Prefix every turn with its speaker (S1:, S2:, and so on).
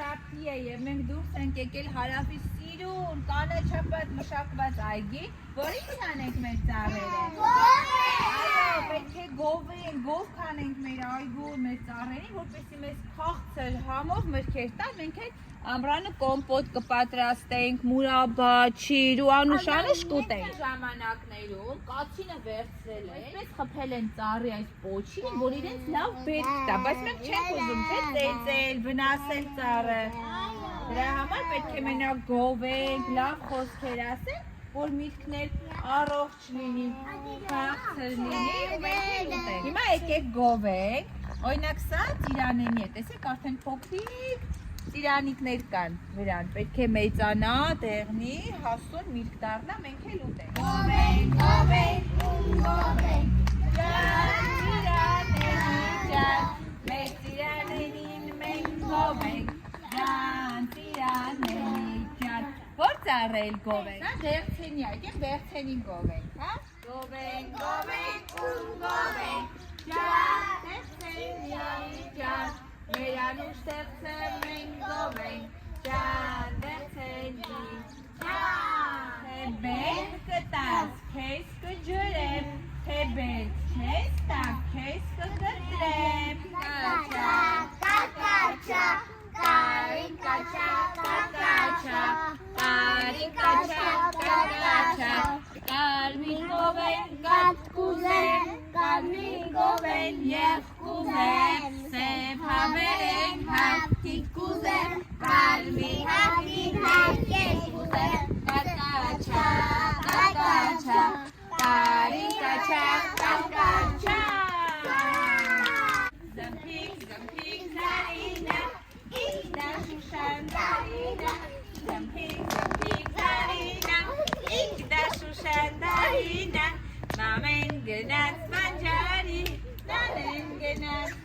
S1: շաբթի է եւ մենք դուրս ենք եկել հարավի սիրուն կանաչապատ մշակված այգի, որ ինչ անենք մեր ծառերը։ Այո, պետք է գով կանենք մեր այգու մեր ծառերին, որպեսզի մեզ քաղցր համով մրգեր տան, մենք էլ ամռանը կոմպոտ կպատրաստենք, մուրաբա, չիր ու անուշանուշ կուտենք։ Ժամանակներում կացինը վերցրել է, այսպես խփել են ծառի այս պոչին, որ իրենց լավ բերք տա, բայց մենք չենք ուզում թե ծեծել, վնասել ծառը։ Դրա համար պետք է մենակ գովենք, լավ խոսքեր ասենք, որ միտքն էլ առողջ լինի, քաղցր լինի ու մենք էլ ուտենք։ Հիմա եկեք գովենք, օրինակ սա ծիրանենի է, տեսեք արդեն փոքրիկ ծիրանիկներ կան վրան, պետք է մեծանա, դեղնի, հասուն միրգ դառնա, մենք էլ ուտենք։ Գովենք, ջան, մեր ծիրանենին մենք գովենք, ջան, ծիրանենի ջան, որ ծառել գովենք, հա, վերցենի, եկեմ վերցենին գովենք, հա, գովենք, ջան, վերցենի ջան, մեր անուշ տեղծը մենք գովենք, ջան, վերցենի ջան, թե բերք կտաս, քեզ կջրեմ, թե բերք չես տակ, քեզ կգտրեմ, կաչա, կակաչա, կարին կաչա, կակաչա, կարին կաչա, կակաչա, կարմիր գովեն, կատ կուզեն, կարմիր գովեն, եվ կուզեն, սև հավերեն, հատիկ կուզեն, կարմիր հատիկ հատիկ կուզեն, կակաչա, կակաչա, կարին կաչա, կակաչա, զմփիկ, զմփիկ զարինա, ինքնա շուշան զարինա, զմփիկ, զմփիկ զարինա, ինքնա շուշան զարինա, մամեն գնաց բանջարի, նանեն գնաց